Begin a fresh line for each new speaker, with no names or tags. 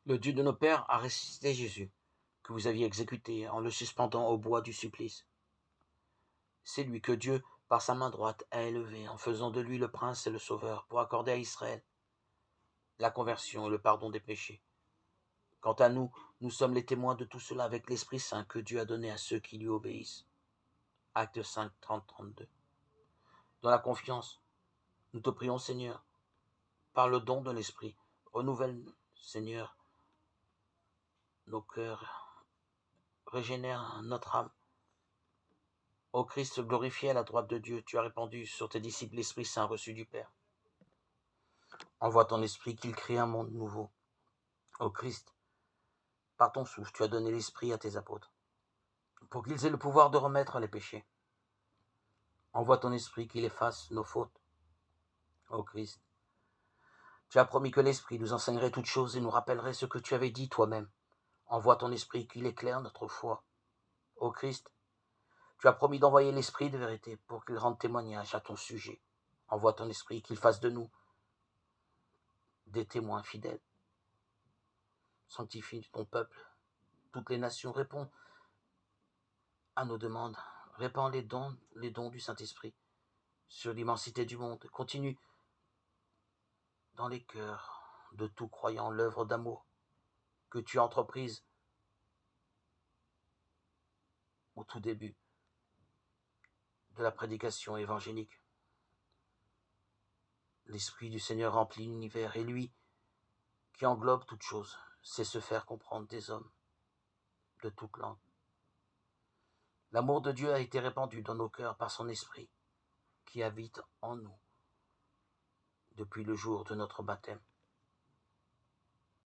Le Dieu de nos pères a ressuscité Jésus, que vous aviez exécuté en le suspendant au bois du supplice. C'est lui que Dieu, par sa main droite, a élevé, en faisant de lui le prince et le sauveur, pour accorder à Israël la conversion et le pardon des péchés. Quant à nous, nous sommes les témoins de tout cela avec l'Esprit Saint que Dieu a donné à ceux qui lui obéissent. Acte 5, 30, 32. Dans la confiance, nous te prions, Seigneur, par le don de l'Esprit, renouvelle, Seigneur, nos cœurs, régénère notre âme. Ô Christ glorifié à la droite de Dieu, tu as répandu sur tes disciples l'Esprit Saint reçu du Père. Envoie ton Esprit qu'il crée un monde nouveau. Ô Christ, par ton souffle, tu as donné l'Esprit à tes apôtres, pour qu'ils aient le pouvoir de remettre les péchés. Envoie ton Esprit qu'il efface nos fautes. Ô Christ, tu as promis que l'Esprit nous enseignerait toutes choses et nous rappellerait ce que tu avais dit toi-même. Envoie ton Esprit qu'il éclaire notre foi. Ô Christ, tu as promis d'envoyer l'Esprit de vérité pour qu'il rende témoignage à ton sujet. Envoie ton Esprit qu'il fasse de nous des témoins fidèles. Sanctifie ton peuple. Toutes les nations répondent à nos demandes. Répands les dons du Saint-Esprit sur l'immensité du monde. Continue dans les cœurs de tout croyant l'œuvre d'amour que tu as entreprise au tout début de la prédication évangélique. L'Esprit du Seigneur remplit l'univers et lui, qui englobe toutes choses, sait se faire comprendre des hommes de toute langue. L'amour de Dieu a été répandu dans nos cœurs par son Esprit qui habite en nous depuis le jour de notre baptême.